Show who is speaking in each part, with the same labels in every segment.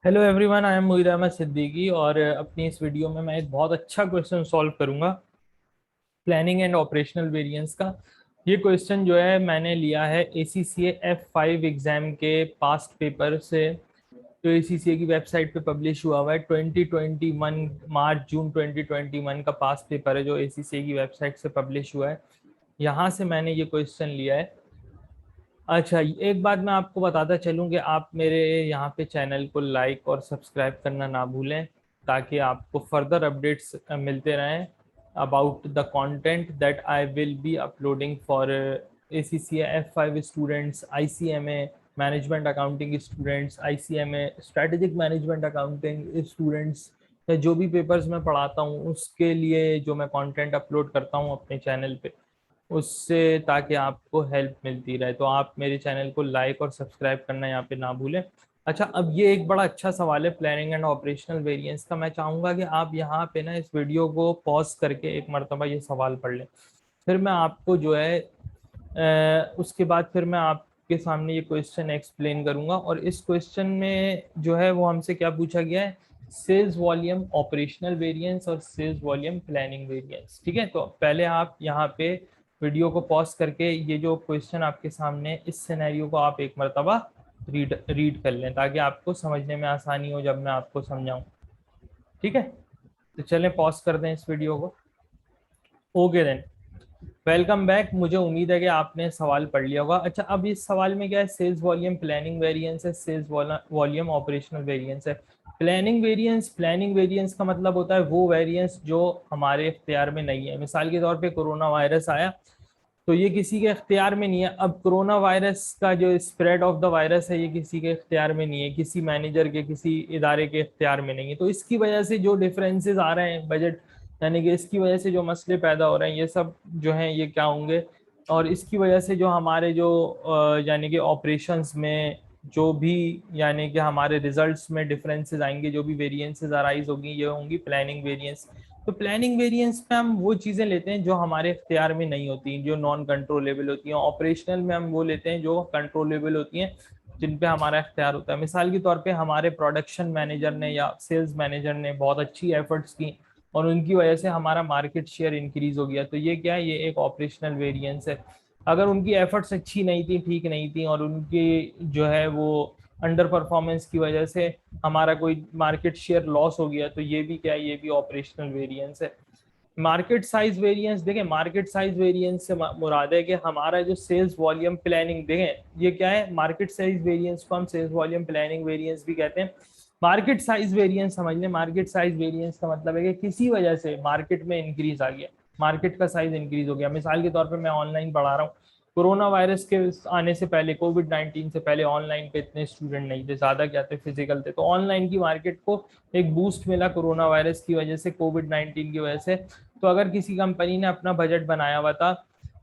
Speaker 1: Hello everyone, I am मुईर अहमद सिद्दीकी और अपनी इस वीडियो में मैं एक बहुत अच्छा क्वेश्चन सॉल्व करूंगा प्लानिंग एंड ऑपरेशनल वेरिएंस का। ये क्वेश्चन जो है मैंने लिया है ACCA F5 एग्जाम के पास्ट पेपर से, जो ACCA की वेबसाइट पे पब्लिश हुआ है 2021 मार्च जून 2021 का पास्ट पेपर है जो ACCA की वेबसाइट से पब्लिश हुआ है। यहाँ से मैंने ये क्वेश्चन लिया है। अच्छा, एक बात मैं आपको बताता चलूं कि आप मेरे यहाँ पे चैनल को लाइक और सब्सक्राइब करना ना भूलें, ताकि आपको फर्दर अपडेट्स मिलते रहें about the content that I will be uploading for ACCA F5 students, ICMA management accounting students, ICMA strategic management accounting students, या जो भी पेपर्स मैं पढ़ाता हूँ उसके लिए जो मैं कंटेंट अपलोड करता हूँ अपने चैनल पे, उससे ताकि आपको हेल्प मिलती रहे। तो आप मेरे चैनल को लाइक और सब्सक्राइब करना यहाँ पे ना भूलें। अच्छा, अब ये एक बड़ा अच्छा सवाल है प्लानिंग एंड ऑपरेशनल वेरिएंस का। मैं चाहूंगा कि आप यहाँ पे ना इस वीडियो को पॉज करके एक मरतबा ये सवाल पढ़ लें, फिर मैं आपको जो है उसके बाद फिर मैं आपके सामने ये क्वेश्चन एक्सप्लेन करूंगा। और इस क्वेश्चन में जो है वो हमसे क्या पूछा गया है, सेल्स वॉल्यूम ऑपरेशनल वेरिएंस और सेल्स वॉल्यूम प्लानिंग वेरिएंस। ठीक है, तो पहले आप यहाँ पे वीडियो को पॉज करके ये जो क्वेश्चन आपके सामने, इस सिनेरियो को आप एक मरतबा रीड रीड कर लें, ताकि आपको समझने में आसानी हो जब मैं आपको समझाऊं। ठीक है, तो चलें पॉज कर दें इस वीडियो को। Okay then, welcome back. मुझे उम्मीद है कि आपने सवाल पढ़ लिया होगा। अच्छा, अब इस सवाल में क्या है, सेल्स वॉल्यूम प्लानिंग वेरिएंस है, सेल्स वॉल्यूम ऑपरेशनल वेरिएंस है। प्लानिंग वेरिएंस का मतलब होता है वो वेरिएंस जो हमारे इख्तियार में नहीं है। मिसाल के तौर पे कोरोना वायरस आया, तो ये किसी के इख्तियार में नहीं है। अब कोरोना वायरस का जो स्प्रेड ऑफ द वायरस है, ये किसी के इख्तियार में नहीं है, किसी मैनेजर के, किसी इदारे के इख्तियार में नहीं है। तो इसकी वजह से जो डिफरेंसेस आ रहे हैं बजट, यानी कि इसकी वजह से जो मसले पैदा हो रहे हैं, ये सब जो हैं ये क्या होंगे। और इसकी वजह से जो हमारे जो यानी कि ऑपरेशंस में जो भी, यानी कि हमारे रिजल्ट्स में डिफरेंसेस आएंगे, जो भी वेरिएंसेस अराइज होगी, ये होंगी प्लानिंग वेरिएंस। तो प्लानिंग वेरिएंस में हम वो चीजें लेते हैं जो हमारे इख्तियार में नहीं होती, जो नॉन कंट्रोलेबल होती हैं। ऑपरेशनल में हम वो लेते हैं जो कंट्रोलेबल होती हैं, जिन पे हमारा इख्तियार होता है। मिसाल के तौर पे हमारे प्रोडक्शन मैनेजर ने या सेल्स मैनेजर ने बहुत अच्छी एफर्ट्स की और उनकी वजह से हमारा मार्केट शेयर इंक्रीज हो गया, तो ये क्या है, ये एक ऑपरेशनल वेरिएंस है। अगर उनकी एफर्ट्स अच्छी नहीं थी, ठीक नहीं थी, और उनकी जो है वो अंडर परफॉर्मेंस की वजह से हमारा कोई मार्केट शेयर लॉस हो गया, तो ये भी क्या है, ये भी ऑपरेशनल वेरिएंस है। मार्केट साइज वेरिएंस देखें, मार्केट साइज वेरिएंस से मुराद है कि हमारा जो सेल्स वॉल्यूम प्लानिंग, देखें ये क्या है, मार्केट साइज वेरिएंस को हम सेल्स वॉल्यूम प्लानिंग वेरिएंस भी कहते हैं। मार्केट साइज वेरिएंस समझ लें, मार्केट साइज वेरिएंस का मतलब है कि किसी वजह से मार्केट में इंक्रीज आ गया, मार्केट का साइज इंक्रीज हो गया। मिसाल के तौर पर मैं ऑनलाइन पढ़ा रहा हूँ, कोरोना वायरस के आने से पहले, कोविड-19 से पहले ऑनलाइन पे इतने स्टूडेंट नहीं थे, ज्यादा क्या थे, फिजिकल थे। तो ऑनलाइन की मार्केट को एक बूस्ट मिला कोरोना वायरस की वजह से, कोविड-19 की वजह से। तो अगर किसी कंपनी ने अपना बजट बनाया हुआ था,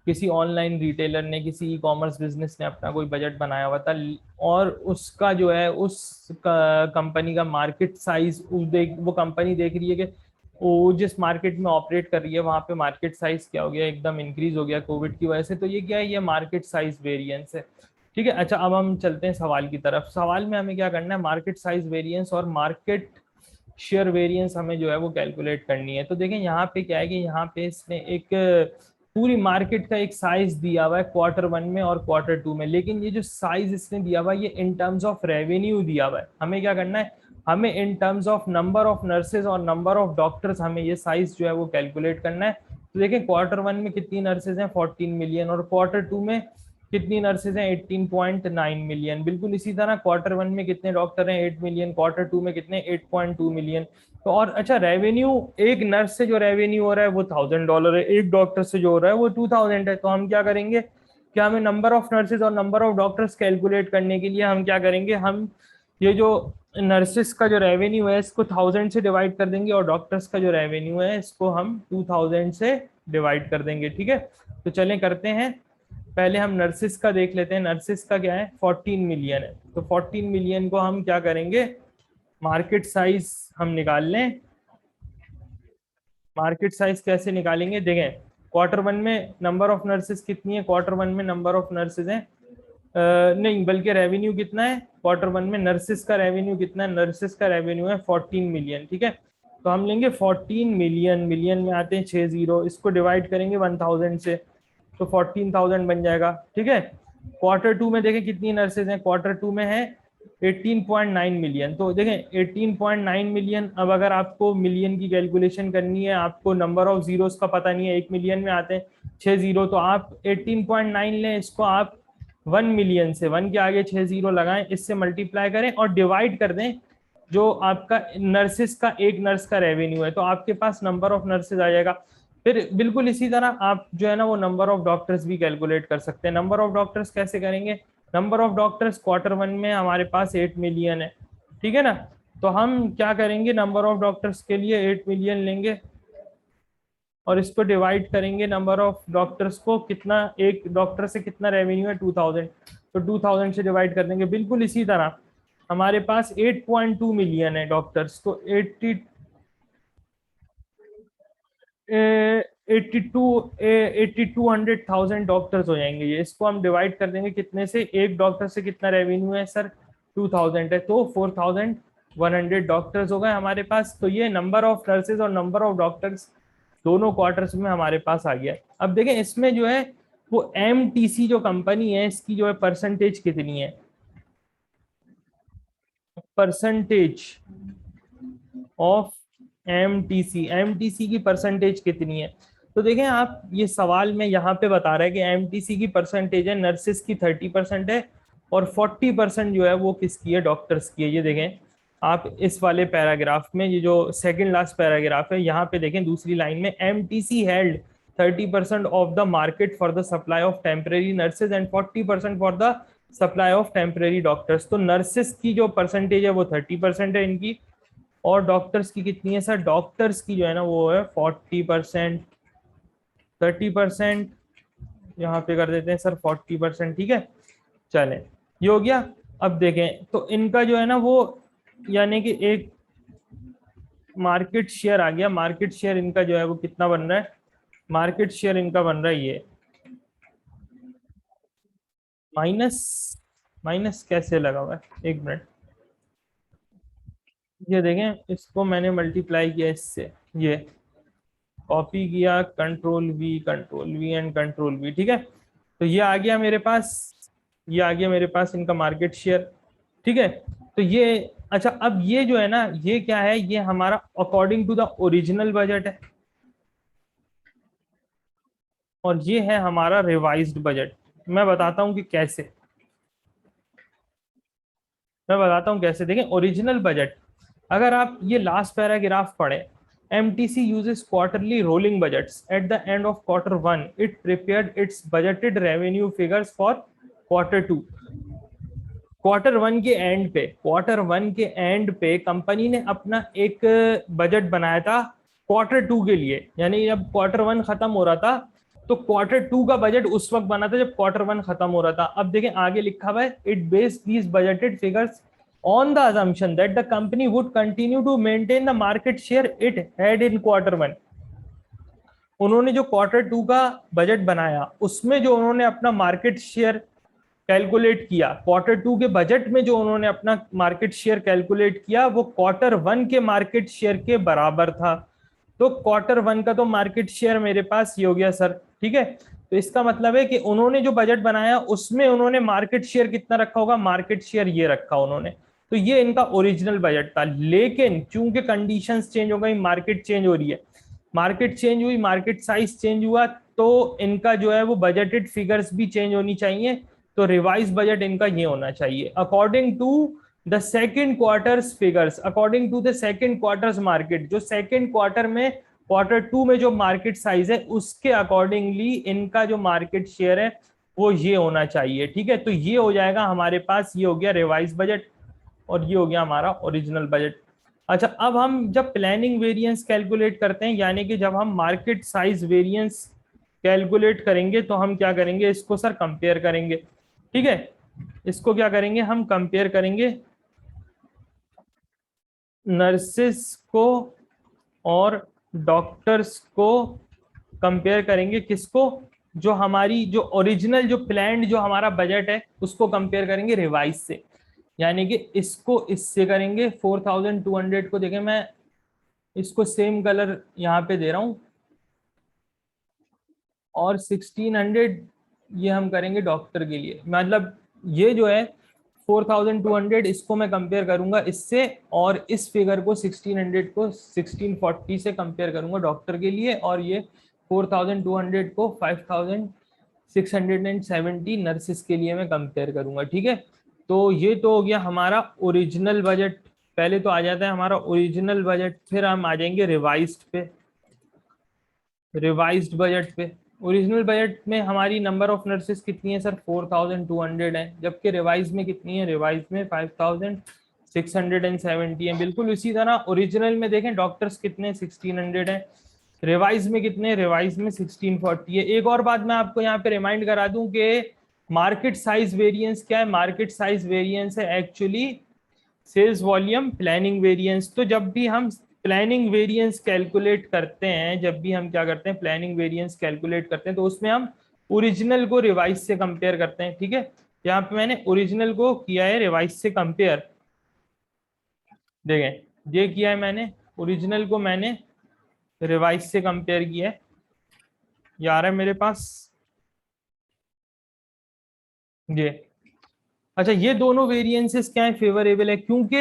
Speaker 1: किसी ऑनलाइन रिटेलर ने, किसी ई कॉमर्स बिजनेस ने अपना कोई बजट बनाया हुआ था, और उसका जो है उस कंपनी का मार्केट साइज वो कंपनी देख रही है कि वो जिस मार्केट में ऑपरेट कर रही है वहां पे मार्केट साइज क्या हो गया, एकदम इंक्रीज हो गया कोविड की वजह से, तो ये क्या है, ये मार्केट साइज वेरिएंस है। ठीक है, अच्छा अब हम चलते हैं सवाल की तरफ। सवाल में हमें क्या करना है, मार्केट साइज वेरिएंस और मार्केट शेयर वेरिएंस हमें जो है वो कैलकुलेट करनी है। तो देखें यहाँ पे क्या है कि यहाँ पे इसने एक पूरी मार्केट का एक साइज दिया हुआ है Q1 में और Q2 में, लेकिन ये जो साइज इसने दिया हुआ है ये इन टर्म्स ऑफ रेवेन्यू दिया हुआ है। हमें क्या करना है, हमें in terms of number of nurses और नंबर ऑफ डॉक्टर्स हमें ये साइज जो है वो कैलकुलेट करना है। तो देखें Q1 में कितनी नर्सेज हैं, 14 मिलियन, और Q2 में कितनी नर्सेज हैं, 18.9 मिलियन। बिल्कुल इसी तरह Q1 में कितने डॉक्टर हैं, 8 मिलियन, Q2 में कितने, 8.2 मिलियन। तो और अच्छा, रेवेन्यू, एक नर्स से जो रेवेन्यू हो रहा है वो $1000 है, एक डॉक्टर से जो हो रहा है वो 2000 है। तो हम क्या करेंगे, क्या हमें नंबर ऑफ नर्सेज और नंबर ऑफ डॉक्टर्स कैलकुलेट करने के लिए हम क्या करेंगे, हम ये जो नर्सेस का जो रेवेन्यू है इसको 1000 से डिवाइड कर देंगे, और डॉक्टर्स का जो रेवेन्यू है इसको हम 2000 से डिवाइड कर देंगे। ठीक है, तो चलें करते हैं। पहले हम नर्सिस का देख लेते हैं। नर्सिस का क्या है, 14 मिलियन है। तो 14 मिलियन को हम क्या करेंगे, मार्केट साइज हम निकाल लें। मार्केट साइज कैसे निकालेंगे, देखें Q1 में नंबर ऑफ नर्सेज कितनी है, Q1 में नंबर ऑफ नर्सेज हैं नहीं, बल्कि रेवेन्यू कितना है क्वार्टर वन में, नर्सिस का रेवेन्यू कितना है, नर्सिस का रेवेन्यू है 14 मिलियन। ठीक है, तो हम लेंगे 14 मिलियन, मिलियन में आते हैं 6 जीरो, इसको डिवाइड करेंगे 1000 से तो 14,000 बन जाएगा। ठीक है, क्वार्टर टू में देखें कितनी नर्सेज हैं, क्वार्टर टू में है 18.9 मिलियन। तो देखें 18.9 मिलियन, अब अगर आपको मिलियन की कैलकुलेशन करनी है, आपको नंबर ऑफ जीरोस का पता नहीं है, 1 मिलियन में आते हैं 6 जीरो, तो आप 18.9 लें, इसको आप 1 मिलियन से 1 के आगे 6 जीरो लगाएं, इससे मल्टीप्लाई करें और डिवाइड कर दें जो आपका नर्सिस का, एक नर्स का रेवेन्यू है, तो आपके पास नंबर ऑफ नर्सेज आ जाएगा। फिर बिल्कुल इसी तरह आप जो है ना वो नंबर ऑफ डॉक्टर्स भी कैलकुलेट कर सकते हैं। नंबर ऑफ डॉक्टर्स कैसे करेंगे, number of doctors quarter one में हमारे पास 8 मिलियन है। ठीक है ना, तो हम क्या करेंगे, नंबर ऑफ डॉक्टर्स के लिए 8 मिलियन लेंगे और इसको डिवाइड करेंगे नंबर ऑफ डॉक्टर्स को, कितना एक डॉक्टर से कितना रेवेन्यू है 2000, तो 2000 से डिवाइड कर देंगे। बिल्कुल इसी तरह हमारे पास 8.2 मिलियन है डॉक्टर्स, तो 82,000 डॉक्टर्स हो जाएंगे ये, इसको हम डिवाइड कर देंगे कितने से, एक डॉक्टर से कितना रेवेन्यू है सर 2000 है, तो 4100 डॉक्टर्स हो गए हमारे पास। तो ये नंबर ऑफ नर्सेज और नंबर ऑफ डॉक्टर्स दोनों क्वार्टर्स में हमारे पास आ गया। अब देखें इसमें जो है वो एमटीसी जो कंपनी है इसकी जो है परसेंटेज कितनी है, परसेंटेज ऑफ एमटीसी, एमटीसी की परसेंटेज कितनी है। तो देखें आप, ये सवाल में यहाँ पे बता रहा है कि एमटीसी की परसेंटेज है, नर्सिस की 30% है और 40% जो है वो किसकी है, डॉक्टर्स की है। ये देखें आप इस वाले पैराग्राफ में, ये जो सेकंड लास्ट पैराग्राफ है, यहाँ पे देखें दूसरी लाइन में, MTC held 30% of the market for the supply of temporary nurses and 40% for the supply of temporary doctors. तो नर्सेस की जो परसेंटेज है वो 30% है इनकी, और डॉक्टर्स की कितनी है सर, डॉक्टर्स की जो है ना वो है 40%, 30% यहाँ पे कर देते हैं सर 40%। ठीक है, चलें ये हो गया। अब देखें तो इनका जो है ना वो, यानी कि एक मार्केट शेयर आ गया, मार्केट शेयर इनका जो है वो कितना बन रहा है, मार्केट शेयर इनका बन रहा है ये माइनस, माइनस कैसे लगा हुआ है, एक मिनट, ये देखें इसको मैंने मल्टीप्लाई किया इससे, ये कॉपी किया, control we and control we. ठीक है, तो ये आ गया मेरे पास, ये आ गया मेरे पास इनका मार्केट शेयर। ठीक है, तो ये, अच्छा अब ये जो है ना ये क्या है, ये हमारा according to the original budget है और ये है हमारा रिवाइज्ड बजट। मैं बताता हूं कि कैसे, मैं बताता हूं कैसे। देखें ओरिजिनल बजट, अगर आप ये लास्ट पैराग्राफ पढ़े, MTC uses quarterly rolling budgets. At the end of quarter one, it prepared its budgeted revenue figures for quarter two. Quarter one के एंड पे, क्वार्टर वन के एंड पे कंपनी ने अपना एक बजट बनाया था क्वार्टर टू के लिए, यानी जब क्वार्टर वन खत्म हो रहा था तो क्वार्टर टू का बजट उस वक्त बना था जब क्वार्टर वन खत्म हो रहा था। अब देखें आगे लिखा हुआ है, it based these budgeted figures on the assumption that the company would continue to maintain the market share it had in quarter one. उन्होंने जो क्वार्टर टू का बजट बनाया उसमें जो उन्होंने अपना मार्केट शेयर कैलकुलेट किया, क्वार्टर टू के बजट में जो उन्होंने अपना मार्केट शेयर कैलकुलेट किया वो क्वार्टर वन के मार्केट शेयर के बराबर था। तो क्वार्टर वन का तो मार्केट शेयर मेरे पास ये हो गया सर। ठीक है, तो इसका मतलब है कि उन्होंने जो बजट बनाया उसमें उन्होंने मार्केट शेयर कितना रखा होगा, मार्केट शेयर ये रखा उन्होंने। तो ये इनका ओरिजिनल बजट था, लेकिन चूंकि कंडीशंस चेंज हो गई, मार्केट चेंज हो रही है, मार्केट चेंज हुई, मार्केट साइज चेंज हुआ, तो इनका जो है वो बजटेड फिगर्स भी चेंज होनी चाहिए। तो रिवाइज बजट इनका ये होना चाहिए according to the second quarters figures, according to the second quarters market, जो सेकेंड क्वार्टर में, क्वार्टर टू में जो मार्केट साइज है उसके अकॉर्डिंगली इनका जो मार्केट शेयर है वो ये होना चाहिए। ठीक है, तो ये हो जाएगा हमारे पास, ये हो गया रिवाइज बजट और ये हो गया हमारा ओरिजिनल बजट। अच्छा अब हम जब प्लानिंग वेरिएंस कैलकुलेट करते हैं, यानी कि जब हम मार्केट साइज वेरिएंस कैलकुलेट करेंगे तो हम क्या करेंगे, इसको सर कंपेयर करेंगे। ठीक है, इसको क्या करेंगे, हम कंपेयर करेंगे नर्सेस को और डॉक्टर्स को, कंपेयर करेंगे किसको, जो हमारी जो ओरिजिनल जो प्लान्ड जो हमारा बजट है उसको कंपेयर करेंगे रिवाइज से, यानी कि इसको इससे करेंगे। 4200 को देखें, मैं इसको सेम कलर यहाँ पे दे रहा हूँ, और 1600 ये हम करेंगे डॉक्टर के लिए। मतलब ये जो है 4200 इसको मैं कंपेयर करूंगा इससे, और इस फिगर को 1600 को 1640 से कंपेयर करूंगा डॉक्टर के लिए, और ये 4200 को 5670 नर्सिस के लिए मैं कंपेयर करूंगा। ठीक है, तो ये तो हो गया हमारा ओरिजिनल बजट। पहले तो आ जाता है हमारा ओरिजिनल बजट, फिर हम आ जाएंगे रिवाइज्ड पे। रिवाइज्ड बजट पे, ओरिजिनल बजट में हमारी नंबर ऑफ नर्सेस कितनी है सर? 4200 है, जबकि रिवाइज में कितनी है? रिवाइज में 5670 है। बिल्कुल इसी तरह ओरिजिनल में देखें डॉक्टर्स कितने? 1600 है। रिवाइज में कितने? रिवाइज में 1640 है। एक और बात मैं आपको यहाँ पे रिमाइंड करा दूं कि मार्केट साइज वेरिएंस क्या है? मार्केट साइज वेरिएंस है actually sales volume planning variance. तो जब भी हम प्लानिंग वेरिएंस कैलकुलेट करते हैं, जब भी हम क्या करते हैं प्लानिंग वेरिएंस कैलकुलेट करते हैं, तो उसमें हम ओरिजिनल को रिवाइज से कंपेयर करते हैं। ठीक है, यहाँ पे मैंने ओरिजिनल को किया है रिवाइज से कंपेयर। देखें ये किया है मैंने, ओरिजिनल को मैंने रिवाइज से कंपेयर किया है। ये आ रहा है मेरे पास ये। अच्छा, ये दोनों वेरिएंसेस क्या है? फेवरेबल है, क्योंकि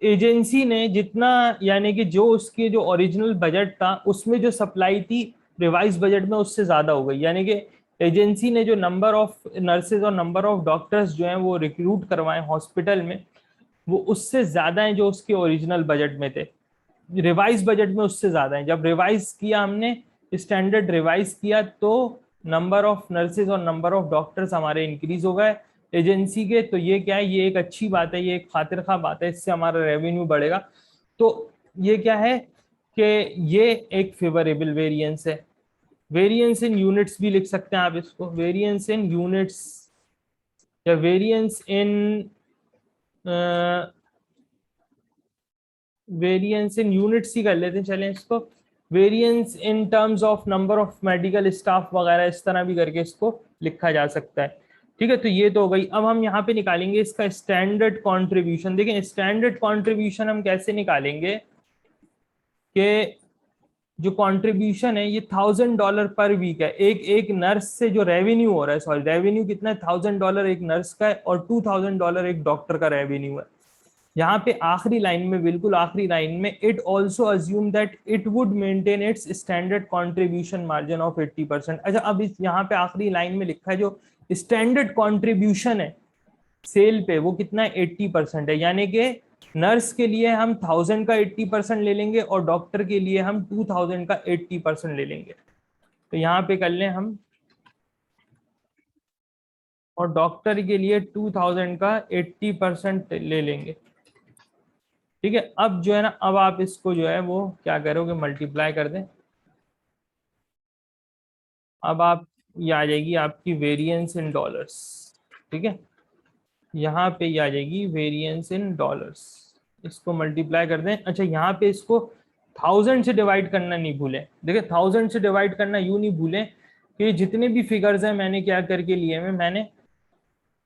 Speaker 1: एजेंसी ने जितना, यानी कि जो उसके जो ओरिजिनल बजट था उसमें जो सप्लाई थी रिवाइज बजट में उससे ज्यादा हो गई। यानी कि एजेंसी ने जो नंबर ऑफ नर्सेज और नंबर ऑफ डॉक्टर्स जो हैं वो रिक्रूट करवाए हॉस्पिटल में, वो उससे ज्यादा है जो उसके ओरिजिनल बजट में थे। रिवाइज बजट में उससे ज्यादा है। जब रिवाइज किया हमने, स्टैंडर्ड रिवाइज किया, तो नंबर ऑफ नर्सेज और नंबर ऑफ डॉक्टर्स हमारे इंक्रीज हो गए एजेंसी के। तो ये क्या है? ये एक अच्छी बात है, ये एक खातिर खा बात है, इससे हमारा रेवेन्यू बढ़ेगा। तो ये क्या है कि ये एक फेवरेबल वेरिएंस है। वेरिएंस इन यूनिट्स भी लिख सकते हैं आप इसको, वेरिएंस इन यूनिट्स या वेरिएंस इन वेरिएंस इन यूनिट्स ही कर लेते हैं, चलें इसको। Variance in terms of number of medical staff वगैरह, इस तरह भी करके इसको लिखा जा सकता है। ठीक है, तो ये तो हो गई। अब हम यहाँ पे निकालेंगे इसका स्टैंडर्ड कंट्रीब्यूशन। देखें स्टैंडर्ड कंट्रीब्यूशन हम कैसे निकालेंगे कि जो कंट्रीब्यूशन है ये $1000 पर वीक है। एक एक नर्स से जो रेवेन्यू हो रहा है, सॉरी रेवेन्यू कितना है? $1000 एक नर्स का है, और $2000 एक डॉक्टर का रेवेन्यू है। यहाँ पे आखिरी लाइन में, बिल्कुल आखिरी लाइन में, it also assume that it would maintain its standard contribution margin of 80%। अच्छा, अब इस यहाँ पे आखिरी लाइन में लिखा है जो स्टैंडर्ड कॉन्ट्रीब्यूशन है सेल पे वो कितना है? 80% है। यानी कि नर्स के लिए हम 1000 का 80% ले लेंगे, और डॉक्टर के लिए हम 2000 का 80% ले लेंगे। तो यहाँ पे कर लें हम, और डॉक्टर के लिए 2000 का 80% ले लेंगे। ठीक है, अब जो है ना, अब आप इसको जो है वो क्या करोगे? मल्टीप्लाई कर दें। अब आप, ये आ जाएगी आपकी वेरिएंस इन डॉलर्स। ठीक है, यहाँ पे ये आ जाएगी वेरिएंस इन डॉलर्स। इसको मल्टीप्लाई कर दें। अच्छा, यहाँ पे इसको 1000 से डिवाइड करना नहीं भूलें। देखिए 1000 से डिवाइड करना यूं नहीं भूलें कि जितने भी फिगर्स हैं मैंने क्या करके लिए हैं, मैंने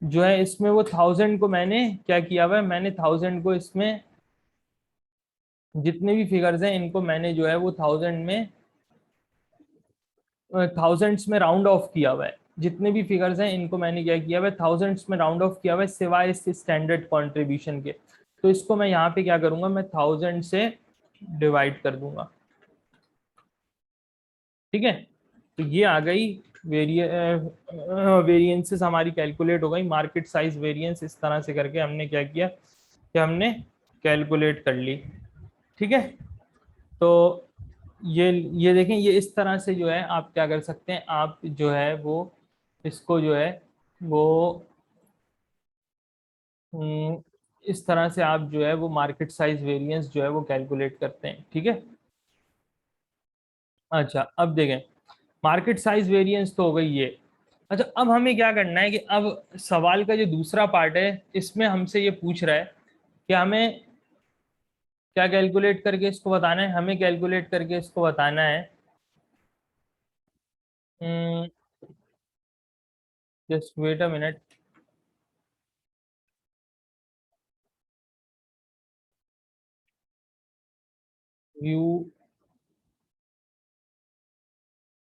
Speaker 1: जो है इसमें वो 1000 को मैंने क्या किया हुआ है, मैंने 1000 को इसमें जितने भी फिगर्स हैं इनको मैंने जो है वो 1000 में थाउजेंड्स में राउंड ऑफ किया हुआ है। जितने भी फिगर्स हैं इनको मैंने क्या किया हुआ है? थाउजेंड्स में राउंड ऑफ किया हुआ है, सिवाय इस स्टैंडर्ड कंट्रीब्यूशन के। तो इसको मैं यहाँ पे क्या करूंगा? मैं 1000 से डिवाइड कर दूंगा। ठीक है, तो ये आ गई वेरिएंसेस हमारी कैलकुलेट हो गई। मार्केट साइज वेरिएंस इस तरह से करके हमने क्या किया कि हमने कैलकुलेट कर ली। ठीक है, तो ये देखें, ये इस तरह से जो है आप क्या कर सकते हैं, आप जो है वो इसको जो है वो हम्म, इस तरह से आप जो है वो मार्केट साइज वेरिएंस जो है वो कैलकुलेट करते हैं। ठीक है, अच्छा अब देखें मार्केट साइज वेरिएंस तो हो गई ये। अच्छा, अब हमें क्या करना है कि अब सवाल का जो दूसरा पार्ट है इसमें हमसे ये पूछ रहा है कि हमें क्या कैलकुलेट करके इसको बताना है। हमें कैलकुलेट करके इसको बताना है just wait a minute. View,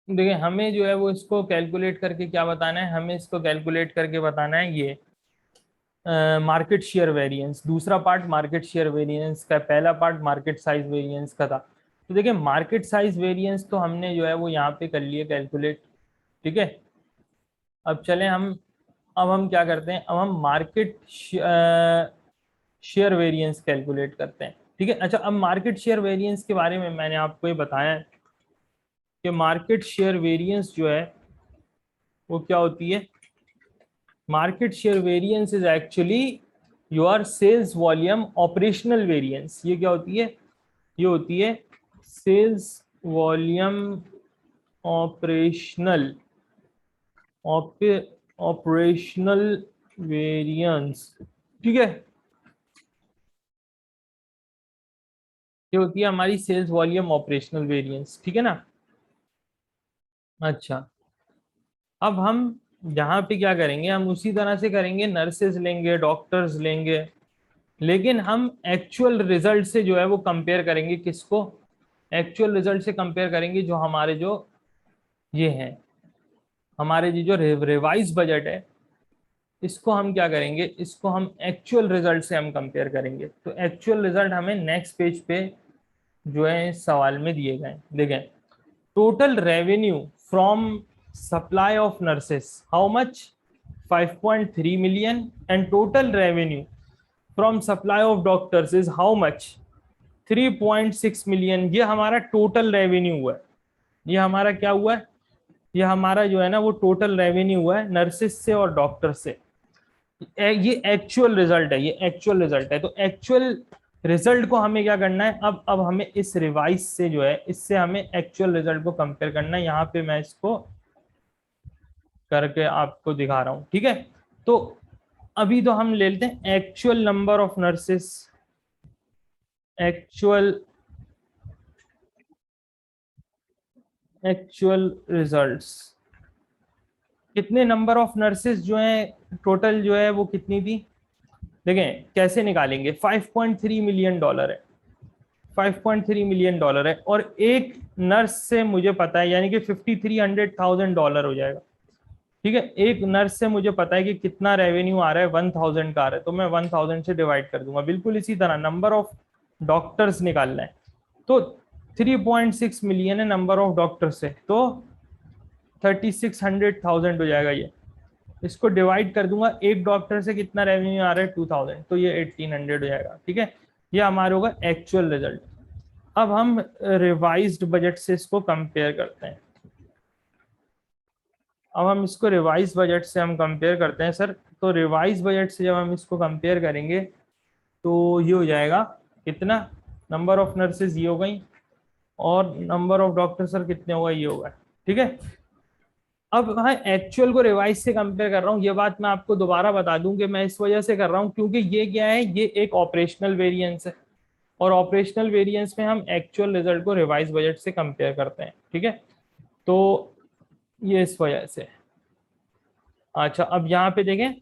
Speaker 1: देखिए हमें जो है वो इसको कैलकुलेट करके क्या बताना है, हमें इसको कैलकुलेट करके बताना है ये मार्केट शेयर वेरिएंस। दूसरा पार्ट मार्केट शेयर वेरिएंस का, पहला पार्ट मार्केट साइज वेरिएंस का था। तो देखिए मार्केट साइज वेरिएंस तो हमने जो है वो यहाँ पे कर लिए कैलकुलेट, ठीक है। अब चले हम, अब हम क्या करते हैं, अब हम मार्केट शेयर वेरिएंस कैलकुलेट करते हैं, ठीक है। अच्छा, अब मार्केट शेयर वेरिएंस के बारे में मैंने आपको ये बताया है कि मार्केट शेयर वेरिएंस जो है वो क्या होती है। Market share variance is actually your sales volume operational variance. ये क्या होती है, ये होती है sales volume operational, operational variance, ठीक है। ये होती है हमारी सेल्स वॉल्यूम ऑपरेशनल वेरिएंस, ठीक है ना। अच्छा, अब हम यहाँ पे क्या करेंगे, हम उसी तरह से करेंगे, नर्सेज लेंगे, डॉक्टर्स लेंगे, लेकिन हम एक्चुअल रिजल्ट से जो है वो कंपेयर करेंगे। किसको, एक्चुअल रिजल्ट से कंपेयर करेंगे जो हमारे जो ये हैं, हमारे जो रिवाइज बजट है, इसको हम क्या करेंगे, इसको हम एक्चुअल रिजल्ट से हम कंपेयर करेंगे। तो एक्चुअल रिजल्ट हमें नेक्स्ट पेज पे जो है इस सवाल में दिए गए। देखें, total revenue from supply of nurses how much, 5.3 million, and total revenue from supply of doctors is how much, 3.6 million. ये हमारा टोटल रेवेन्यू हुआ है, ये हमारा क्या हुआ है, ये हमारा जो है ना वो टोटल रेवेन्यू हुआ है नर्सेस से और डॉक्टर से। ये एक्चुअल रिजल्ट है, ये एक्चुअल रिजल्ट है। तो एक्चुअल रिजल्ट को हमें क्या करना है, अब हमें इस रिवाइज से जो है, इससे हमें एक्चुअल रिजल्ट को कंपेयर करना है। यहाँ पे मैं इसको करके आपको दिखा रहा हूँ, ठीक है। तो अभी तो हम ले लेते हैं actual number of nurses, actual actual results. कितने नंबर ऑफ नर्सेस जो है टोटल जो है वो कितनी थी, देखें कैसे निकालेंगे। $5.3 मिलियन है, $5.3 मिलियन है, और एक नर्स से मुझे पता है यानी कि $5,300,000 हो जाएगा, ठीक है। एक नर्स से मुझे पता है कि कितना रेवेन्यू आ रहा है, 1,000 का आ रहा है, तो मैं 1,000 से डिवाइड कर दूंगा। बिल्कुल इसी तरह नंबर ऑफ डॉक्टर्स निकालना है, तो 3.6 मिलियन है नंबर ऑफ डॉक्टर्स से, तो 3600,000 हो जाएगा ये। इसको डिवाइड कर दूंगा, एक डॉक्टर से कितना रेवेन्यू आ रहा है 2000, तो ये 1800 हो जाएगा, ठीक है। ये हमारा होगा एक्चुअल रिजल्ट। अब हम रिवाइज्ड बजट से इसको कंपेयर करते हैं। अब हम इसको रिवाइज बजट से हम कंपेयर करते हैं सर। तो रिवाइज बजट से जब हम इसको कंपेयर करेंगे तो ये हो जाएगा कितना, नंबर ऑफ नर्सेज ये हो गई, और नंबर ऑफ डॉक्टर सर कितने होगा, ये होगा, ठीक है। अब हाँ, एक्चुअल को रिवाइज से कंपेयर कर रहा हूँ, ये बात मैं आपको दोबारा बता दूं कि मैं इस वजह से कर रहा हूँ क्योंकि ये क्या है, ये एक ऑपरेशनल वेरिएंस है, और ऑपरेशनल वेरिएंस में हम एक्चुअल रिजल्ट को रिवाइज बजट से कंपेयर करते हैं, ठीक है। तो ये इस वजह से। अच्छा, अब यहाँ पे देखें,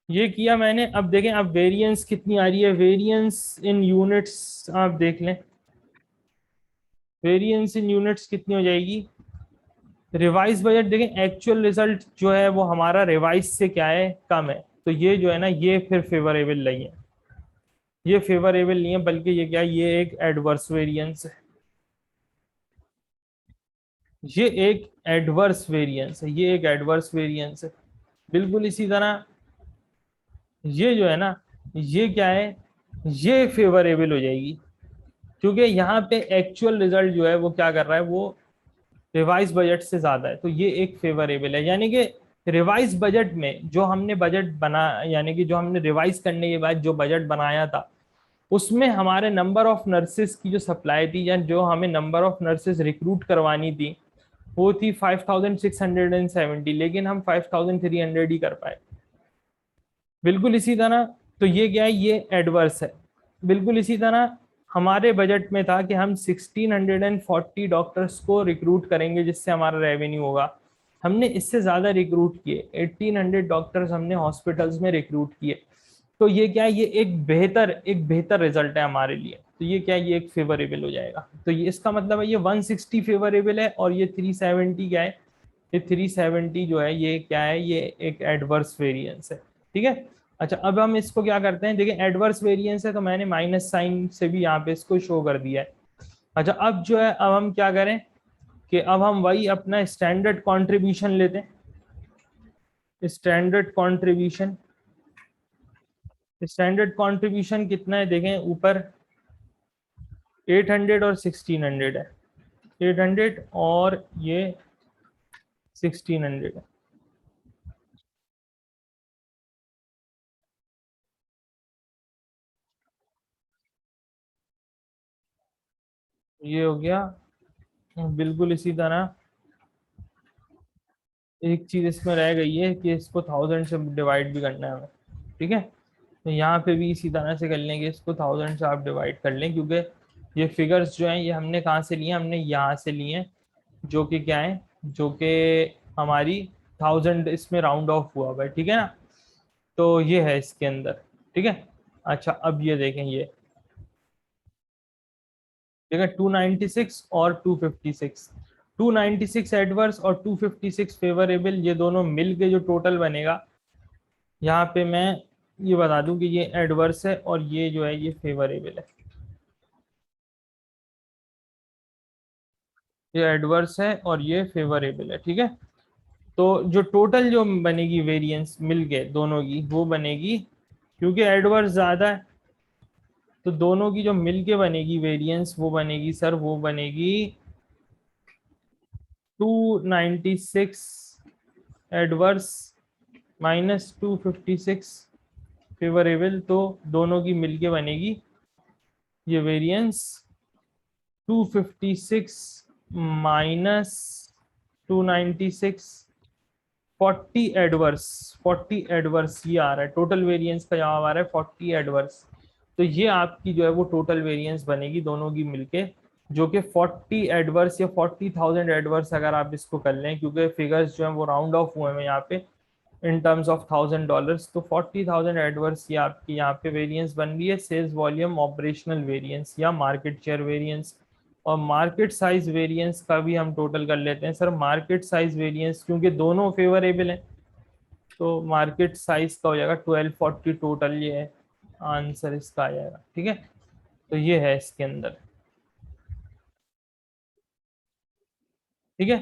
Speaker 1: ये किया मैंने। अब देखें अब वेरिएंस कितनी आ रही है, वेरिएंस इन यूनिट्स आप देख लें, वेरिएंस इन यूनिट्स कितनी हो जाएगी। रिवाइज बजट देखें, एक्चुअल रिजल्ट जो है वो हमारा रिवाइज से क्या है, कम है, तो ये जो है ना ये फिर फेवरेबल नहीं है, ये फेवरेबल नहीं है, बल्कि ये क्या है, ये एक एडवर्स वेरिएंस है, ये एक एडवर्स वेरिएंस है, ये एक एडवर्स वेरिएंस है। बिल्कुल इसी तरह ये जो है ना, ये क्या है, ये फेवरेबल हो जाएगी, क्योंकि यहाँ पे एक्चुअल रिजल्ट जो है वो क्या कर रहा है, वो रिवाइज बजट से ज्यादा है, तो ये एक फेवरेबल है। यानी कि रिवाइज बजट में जो हमने बजट बना, यानी कि जो हमने रिवाइज करने के बाद जो बजट बनाया था, उसमें हमारे नंबर ऑफ नर्सेस की जो सप्लाई थी, या जो हमें नंबर ऑफ नर्सेस रिक्रूट करवानी थी, वो थी 5,670, लेकिन हम 5,300 ही कर पाए। बिल्कुल इसी तरह, तो ये क्या है, ये एडवर्स है। बिल्कुल इसी तरह हमारे बजट में था कि हम 1,640 डॉक्टर्स को रिक्रूट करेंगे जिससे हमारा रेवेन्यू होगा हमने इससे ज्यादा रिक्रूट किए, 1800 डॉक्टर्स हमने हॉस्पिटल्स में रिक्रूट किए। तो ये क्या है, ये एक बेहतर रिजल्ट है हमारे लिए। तो ये क्या है, ये एक फेवरेबल हो जाएगा। तो ये इसका मतलब है ये 160 फेवरेबल है, और ये 370 क्या है, ये 370 जो है ये क्या है, ये एक एडवर्स वेरिएंस है। ठीक है। अच्छा, अब हम इसको क्या करते हैं, देखिए एडवर्स वेरिएंस है तो मैंने माइनस साइन से भी यहाँ पे इसको शो कर दिया है। अच्छा, अब जो है, अब हम क्या करें कि अब हम वही अपना स्टैंडर्ड कंट्रीब्यूशन लेते हैं। स्टैंडर्ड कंट्रीब्यूशन कितना है, देखें ऊपर 800 और 1600 है। 800 और ये 1600 है। ये हो गया। बिल्कुल इसी तरह एक चीज इसमें रह गई है कि इसको 1000 से डिवाइड भी करना है हमें। ठीक है। तो यहाँ पे भी इसी तरह से कर लेंगे, इसको 1000 से आप डिवाइड कर लें, क्योंकि ये फिगर्स जो हैं ये हमने कहाँ से लिए, हमने यहाँ से लिए हैं, जो कि क्या है, जो कि हमारी 1000 इसमें राउंड ऑफ हुआ हुआ है। ठीक है ना। तो ये है इसके अंदर। ठीक है। अच्छा, अब ये देखें, ये देखा 296 और 256, 296 एडवर्स और 256 फेवरेबल, ये दोनों मिल के जो टोटल बनेगा, यहाँ पे मैं ये बता दूं कि ये एडवर्स है और ये जो है ये फेवरेबल है। ये एडवर्स है और ये फेवरेबल है। ठीक है। तो जो टोटल जो बनेगी वेरिएंस मिल के दोनों की, वो बनेगी, क्योंकि एडवर्स ज्यादा है तो दोनों की जो मिल के बनेगी वेरिएंस, वो बनेगी सर, वो बनेगी 296 एडवर्स माइनस 256 फेवरेबल। तो दोनों की मिलके बनेगी ये वेरिएंस 256 माइनस 296, 40 एडवर्स। 40 एडवर्स ये आ रहा है, टोटल वेरिएंस का जवाब आ रहा है 40 एडवर्स। तो ये आपकी जो है वो टोटल वेरिएंस बनेगी दोनों की मिलके, जो कि 40 एडवर्स या 40,000 एडवर्स अगर आप इसको कर लें, क्योंकि फिगर्स जो है वो राउंड ऑफ हुए हैं यहाँ पे इन टर्म्स ऑफ $1000। तो 40,000 एडवर्स ये आपकी यहाँ पे वेरिएंस बन रही है, सेल्स वॉल्यूम ऑपरेशनल वेरिएंस या मार्केट शेयर वेरिएंस। और मार्केट साइज वेरिएंस का भी हम टोटल कर लेते हैं सर। मार्केट साइज वेरिएंस क्योंकि दोनों फेवरेबल हैं, तो मार्केट साइज का हो जाएगा 1240 टोटल, ये है आंसर इसका आ जाएगा। ठीक है। तो ये है इसके अंदर। ठीक है।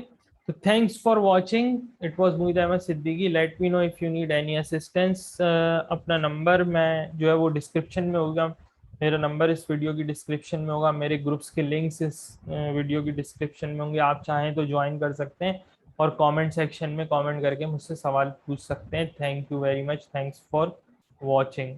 Speaker 1: तो thanks for watching, it was Muhid Ahmed Siddiqui. Let me know if you need any assistance. अपना नंबर मैं जो है वो डिस्क्रिप्शन में होगा, मेरा नंबर इस वीडियो की डिस्क्रिप्शन में होगा, मेरे ग्रुप्स के लिंक्स इस वीडियो की डिस्क्रिप्शन में होंगे। आप चाहें तो ज्वाइन कर सकते हैं और कमेंट सेक्शन में कमेंट करके मुझसे सवाल पूछ सकते हैं। Thank you very much, thanks for watching.